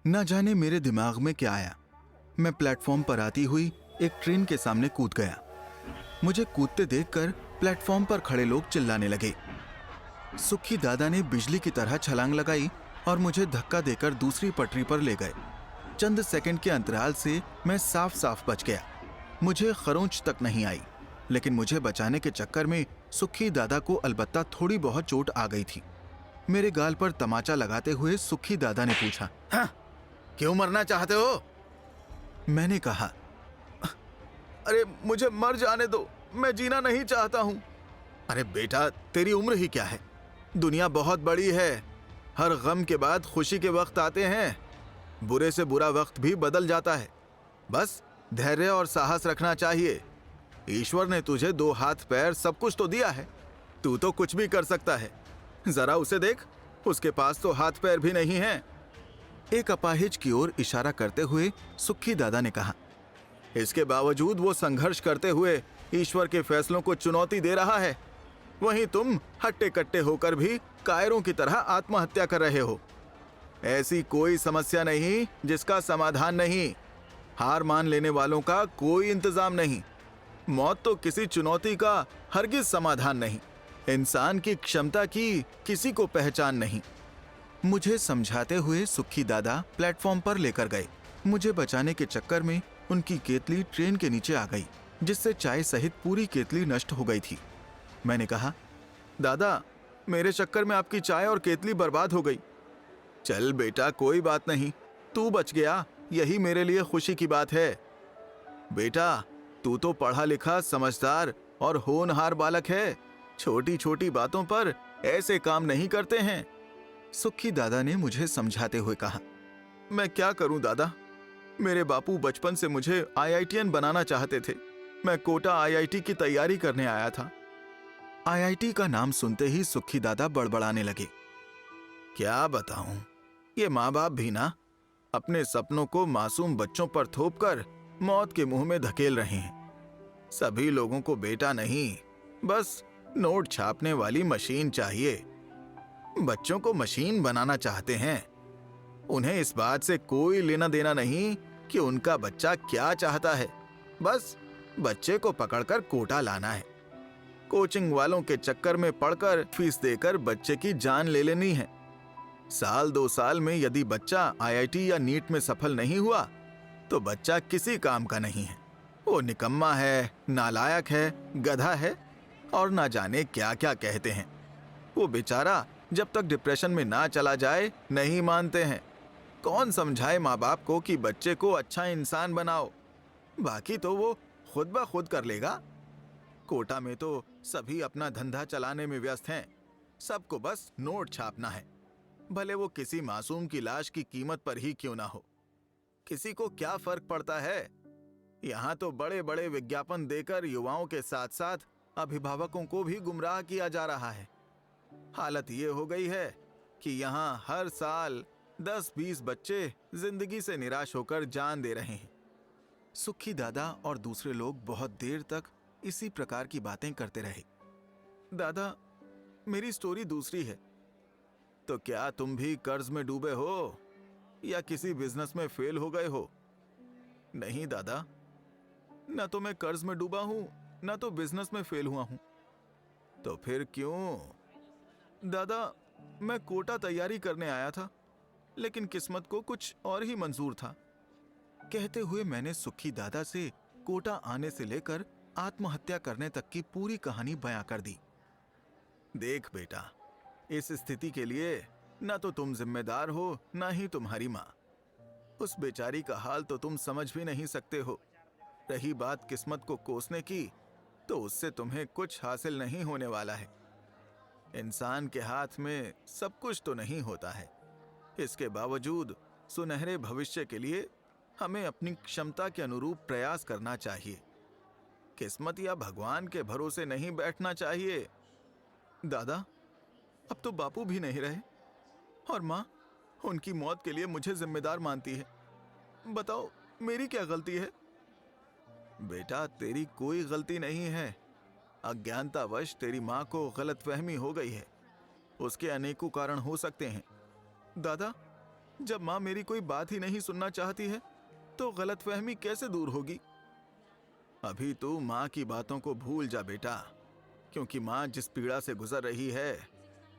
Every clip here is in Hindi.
न जाने मेरे दिमाग में क्या आया, मैं प्लेटफॉर्म पर आती हुई एक ट्रेन के सामने कूद गया। मुझे कूदते देखकर प्लेटफॉर्म पर खड़े लोग चिल्लाने लगे। सुखी दादा ने बिजली की तरह छलांग लगाई और मुझे धक्का देकर दूसरी पटरी पर ले गए। चंद सेकंड के अंतराल से मैं साफ साफ बच गया। मुझे खरोंच तक नहीं आई, लेकिन मुझे बचाने के चक्कर में सुखी दादा को अलबत्ता थोड़ी बहुत चोट आ गई थी। मेरे गाल पर तमाचा लगाते हुए सुखी दादा ने पूछा, हाँ, क्यों मरना चाहते हो? मैंने कहा, अरे मुझे मर जाने दो, मैं जीना नहीं चाहता हूं। अरे बेटा, तेरी उम्र ही क्या है? दुनिया बहुत बड़ी है। हर गम के बाद खुशी के वक्त आते हैं। बुरे से बुरा वक्त भी बदल जाता है। बस धैर्य और साहस रखना चाहिए। ईश्वर ने तुझे 2 हाथ पैर सब कुछ तो दिया है। तू तो कुछ भी कर सकता है। जरा उसे देख, उसके पास तो हाथ पैर भी नहीं है। एक अपाहिज की ओर इशारा करते हुए सुखी दादा ने कहा, इसके बावजूद वो संघर्ष करते हुए ईश्वर के फैसलों को चुनौती दे रहा है। वहीं तुम हट्टे कट्टे होकर भी कायरों की तरह आत्महत्या कर रहे हो। ऐसी कोई समस्या नहीं जिसका समाधान नहीं। हार मान लेने वालों का कोई इंतजाम नहीं। मौत तो किसी चुनौती का हरगिज समाधान नहीं। इंसान की क्षमता की किसी को पहचान नहीं। मुझे समझाते हुए सुखी दादा प्लेटफॉर्म पर लेकर गए। मुझे बचाने के चक्कर में उनकी केतली ट्रेन के नीचे आ गई, जिससे चाय सहित पूरी केतली नष्ट हो गई थी। मैंने कहा, दादा, मेरे चक्कर में आपकी चाय और केतली बर्बाद हो गई। चल बेटा, कोई बात नहीं, तू बच गया, यही मेरे लिए खुशी की बात है। बेटा, तू तो पढ़ा लिखा, समझदार और होनहार बालक है। छोटी छोटी बातों पर ऐसे काम नहीं करते हैं। सुखी दादा ने मुझे समझाते हुए कहा, मैं क्या करूं दादा, मेरे बापू बचपन से मुझे IITian बनाना चाहते थे। मैं कोटा IIT की तैयारी करने आया था। IIT का नाम सुनते ही सुखी दादा बड़बड़ाने लगे। क्या बताऊं, ये माँ बाप भी ना अपने सपनों को मासूम बच्चों पर थोपकर मौत के मुंह में धकेल रहे हैं। सभी लोगों को बेटा नहीं, बस नोट छापने वाली मशीन चाहिए। बच्चों को मशीन बनाना चाहते हैं। उन्हें इस बात से कोई लेना देना नहीं कि उनका बच्चा क्या चाहता है। बस बच्चे को पकड़कर कोटा लाना है। कोचिंग वालों के चक्कर में पड़कर फीस देकर बच्चे की जान ले लेनी है। साल 2 साल में यदि बच्चा IIT या नीट में सफल नहीं हुआ तो बच्चा किसी काम का नहीं है। वो निकम्मा है, नालायक है, गधा है और ना जाने क्या क्या कहते हैं। वो बेचारा जब तक डिप्रेशन में ना चला जाए नहीं मानते हैं। कौन समझाए माँ बाप को कि बच्चे को अच्छा इंसान बनाओ, बाकी तो वो खुद ब खुद कर लेगा। कोटा में तो सभी अपना धंधा चलाने में व्यस्त हैं। सबको बस नोट छापना है, भले वो किसी मासूम की लाश की कीमत पर ही क्यों ना हो। किसी को क्या फर्क पड़ता है। यहाँ तो बड़े बड़े विज्ञापन देकर युवाओं के साथ साथ अभिभावकों को भी गुमराह किया जा रहा है। हालत ये हो गई है कि यहाँ हर साल 10-20 बच्चे जिंदगी से निराश होकर जान दे रहे हैं। सुखी दादा और दूसरे लोग बहुत देर तक इसी प्रकार की बातें करते रहे। दादा, मेरी स्टोरी दूसरी है। तो क्या तुम भी कर्ज में डूबे हो या किसी बिजनेस में फेल हो गए हो? नहीं दादा, न तो मैं कर्ज में डूबा हूं, न तो बिजनेस में फेल हुआ हूं। तो फिर क्यों? दादा, मैं कोटा तैयारी करने आया था, लेकिन किस्मत को कुछ और ही मंजूर था। कहते हुए मैंने सुखी दादा से कोटा आने से लेकर आत्महत्या करने तक की पूरी कहानी बयां कर दी। देख बेटा, इस स्थिति के लिए न तो तुम जिम्मेदार हो, न ही तुम्हारी माँ। उस बेचारी का हाल तो तुम समझ भी नहीं सकते हो। रही बात किस्मत को कोसने की, तो उससे तुम्हें कुछ हासिल नहीं होने वाला है। इंसान के हाथ में सब कुछ तो नहीं होता है। इसके बावजूद सुनहरे भविष्य के लिए हमें अपनी क्षमता के अनुरूप प्रयास करना चाहिए। किस्मत या भगवान के भरोसे नहीं बैठना चाहिए। दादा, अब तो बापू भी नहीं रहे और माँ उनकी मौत के लिए मुझे जिम्मेदार मानती है। बताओ, मेरी क्या गलती है? बेटा, तेरी कोई गलती नहीं है। अज्ञानतावश तेरी माँ को गलतफहमी हो गई है। उसके अनेकों कारण हो सकते हैं। दादा, जब माँ मेरी कोई बात ही नहीं सुनना चाहती है तो गलतफहमी कैसे दूर होगी? अभी तू माँ की बातों को भूल जा बेटा, क्योंकि माँ जिस पीड़ा से गुजर रही है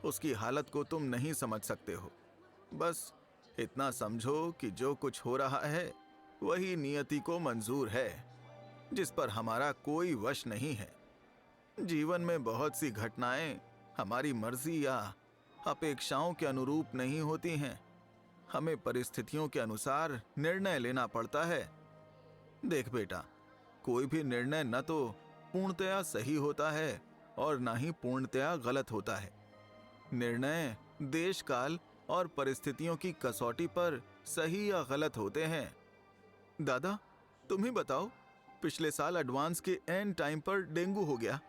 उसकी हालत को तुम नहीं समझ सकते हो। बस इतना समझो कि जो कुछ हो रहा है वही नियति को मंजूर है, जिस पर हमारा कोई वश नहीं है। जीवन में बहुत सी घटनाएं हमारी मर्जी या अपेक्षाओं के अनुरूप नहीं होती हैं। हमें परिस्थितियों के अनुसार निर्णय लेना पड़ता है। देख बेटा, कोई भी निर्णय न तो पूर्णतया सही होता है और न ही पूर्णतया गलत होता है। निर्णय देश काल और परिस्थितियों की कसौटी पर सही या गलत होते हैं। दादा, तुम ही बताओ, पिछले साल एडवांस के एंड टाइम पर डेंगू हो गया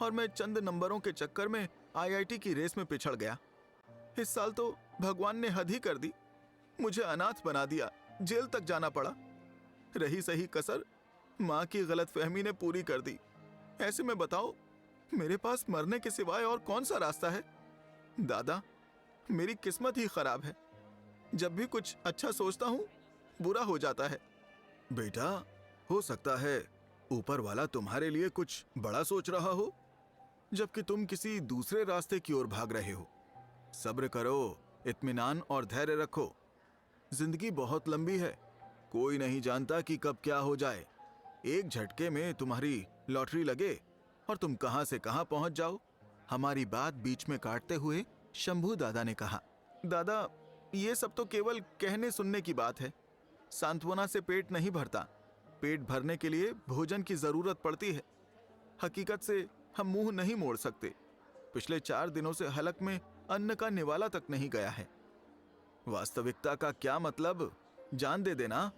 और मैं चंद नंबरों के चक्कर में आईआईटी की रेस में पिछड़ गया। इस साल तो भगवान ने हद ही कर दी, मुझे अनाथ बना दिया, जेल तक जाना पड़ा। रही सही कसर माँ की गलतफहमी ने पूरी कर दी। ऐसे में बताओ, मेरे पास मरने के सिवाय और कौन सा रास्ता है? दादा, मेरी किस्मत ही खराब है। जब भी कुछ अच्छा सोचता हूँ बुरा हो जाता है। बेटा, हो सकता है ऊपर वाला तुम्हारे लिए कुछ बड़ा सोच रहा हो, जबकि तुम किसी दूसरे रास्ते की ओर भाग रहे हो। सब्र करो, इत्मीनान और धैर्य रखो। जिंदगी बहुत लंबी है, कोई नहीं जानता कि कब क्या हो जाए। एक झटके में तुम्हारी लॉटरी लगे और तुम कहां से कहां पहुंच जाओ। हमारी बात बीच में काटते हुए शंभू दादा ने कहा, दादा, ये सब तो केवल कहने सुनने की बात है। सांत्वना से पेट नहीं भरता, पेट भरने के लिए भोजन की जरूरत पड़ती है। हकीकत से हम मुंह नहीं मोड़ सकते। पिछले 4 दिनों से हलक में अन्न का निवाला तक नहीं गया है। वास्तविकता का क्या मतलब, जान दे देना।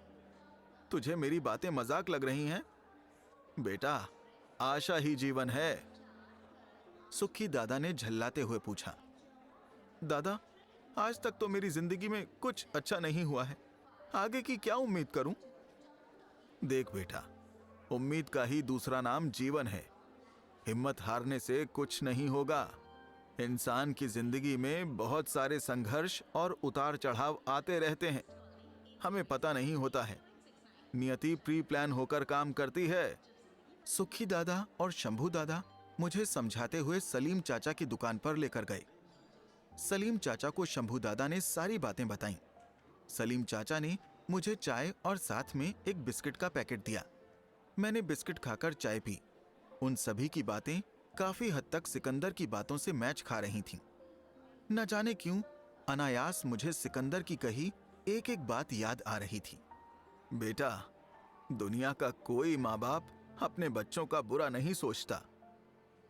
तुझे मेरी बातें मजाक लग रही हैं? बेटा, आशा ही जीवन है। सुखी दादा ने झल्लाते हुए पूछा। दादा, आज तक तो मेरी जिंदगी में कुछ अच्छा नहीं हुआ है, आगे की क्या उम्मीद करूं? देख बेटा, उम्मीद का ही दूसरा नाम जीवन है। हिम्मत हारने से कुछ नहीं होगा। इंसान की जिंदगी में बहुत सारे संघर्ष और उतार चढ़ाव आते रहते हैं, हमें पता नहीं होता है। नियति प्री प्लान होकर काम करती है। सुखी दादा और शंभू दादा मुझे समझाते हुए सलीम चाचा की दुकान पर लेकर गए। सलीम चाचा को शंभू दादा ने सारी बातें बताईं। सलीम चाचा ने मुझे चाय और साथ में एक बिस्किट का पैकेट दिया। मैंने बिस्किट खाकर चाय पी। उन सभी की बातें काफी हद तक सिकंदर की बातों से मैच खा रही थीं। न जाने क्यों अनायास मुझे सिकंदर की कही एक एक बात याद आ रही थी। बेटा, दुनिया का कोई माँ बाप अपने बच्चों का बुरा नहीं सोचता।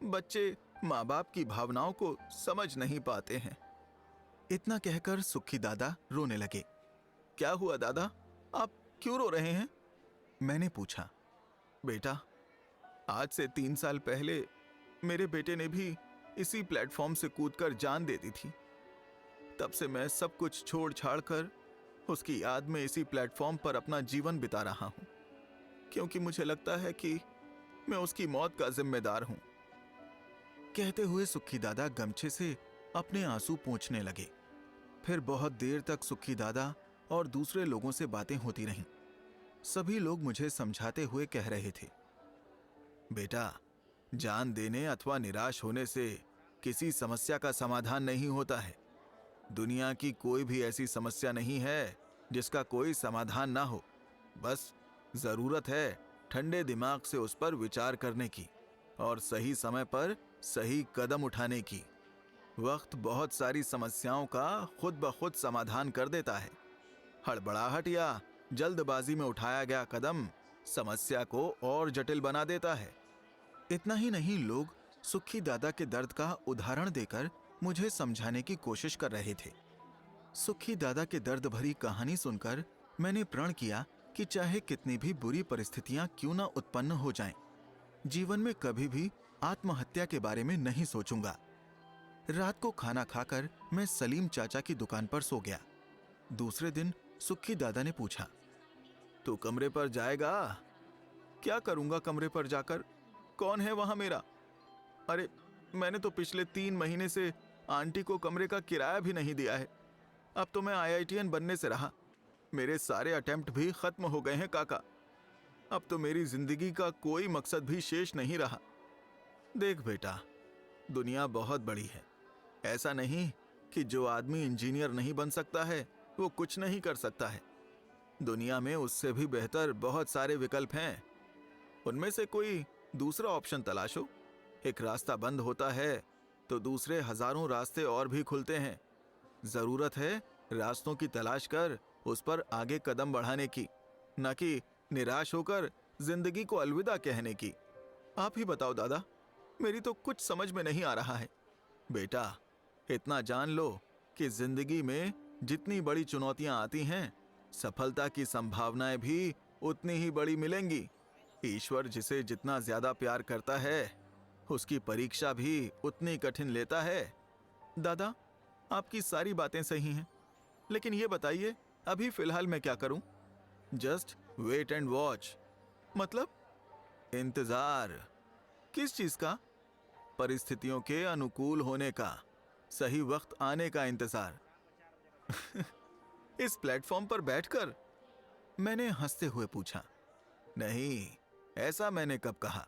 बच्चे माँ बाप की भावनाओं को समझ नहीं पाते हैं। इतना कहकर सुखी दादा रोने लगे। क्या हुआ दादा, आप क्यों रो रहे हैं? मैंने पूछा। बेटा, आज से 3 साल पहले मेरे बेटे ने भी इसी प्लेटफॉर्म से कूदकर जान दे दी थी। तब से मैं सब कुछ छोड़ छाड़ कर उसकी याद में इसी प्लेटफॉर्म पर अपना जीवन बिता रहा हूं, क्योंकि मुझे लगता है कि मैं उसकी मौत का जिम्मेदार हूं। कहते हुए सुखी दादा गमछे से अपने आंसू पोंछने लगे। फिर बहुत देर तक सुखी दादा और दूसरे लोगों से बातें होती रहीं। सभी लोग मुझे समझाते हुए कह रहे थे, बेटा, जान देने अथवा निराश होने से किसी समस्या का समाधान नहीं होता है। दुनिया की कोई भी ऐसी समस्या नहीं है जिसका कोई समाधान ना हो। बस जरूरत है ठंडे दिमाग से उस पर विचार करने की और सही समय पर सही कदम उठाने की। वक्त बहुत सारी समस्याओं का खुद ब खुद समाधान कर देता है। हड़बड़ाहट या जल्दबाजी में उठाया गया कदम समस्या को और जटिल बना देता है। इतना ही नहीं, लोग सुखी दादा के दर्द का उदाहरण देकर मुझे समझाने की कोशिश कर रहे थे। सुखी दादा के दर्द भरी कहानी सुनकर मैंने प्रण किया कि चाहे कितनी भी बुरी परिस्थितियां क्यों न उत्पन्न हो जाएं, जीवन में कभी भी आत्महत्या के बारे में नहीं सोचूंगा। रात को खाना खाकर मैं सलीम चाचा की दुकान पर सो गया। दूसरे दिन सुखी दादा ने पूछा, तू कमरे पर जाएगा? क्या करूंगा कमरे पर जाकर? कौन है वहां मेरा? अरे, मैंने तो पिछले 3 महीने से आंटी को कमरे का किराया भी नहीं दिया है। अब तो मैं IITian बनने से रहा। मेरे सारे अटेम्प्ट भी खत्म हो गए हैं काका। अब तो मेरी जिंदगी का कोई मकसद भी शेष नहीं रहा। देख बेटा, दुनिया बहुत बड़ी है। ऐसा नहीं कि जो आदमी इंजीनियर नहीं बन सकता है वो कुछ नहीं कर सकता है। दुनिया में उससे भी बेहतर बहुत सारे विकल्प हैं। उनमें से कोई दूसरा ऑप्शन तलाशो। एक रास्ता बंद होता है तो दूसरे हजारों रास्ते और भी खुलते हैं। जरूरत है रास्तों की तलाश कर उस पर आगे कदम बढ़ाने की, न कि निराश होकर जिंदगी को अलविदा कहने की। आप ही बताओ दादा, मेरी तो कुछ समझ में नहीं आ रहा है। बेटा, इतना जान लो कि जिंदगी में जितनी बड़ी चुनौतियां आती हैं, सफलता की संभावनाएं भी उतनी ही बड़ी मिलेंगी। ईश्वर जिसे जितना ज्यादा प्यार करता है, उसकी परीक्षा भी उतनी कठिन लेता है। दादा, आपकी सारी बातें सही हैं, लेकिन ये बताइए अभी फिलहाल मैं क्या करूं? Just wait and watch. मतलब? इंतजार। किस चीज का? परिस्थितियों के अनुकूल होने का, सही वक्त आने का इंतजार। इस प्लेटफॉर्म पर बैठकर? मैंने हंसते हुए पूछा। नहीं, ऐसा मैंने कब कहा।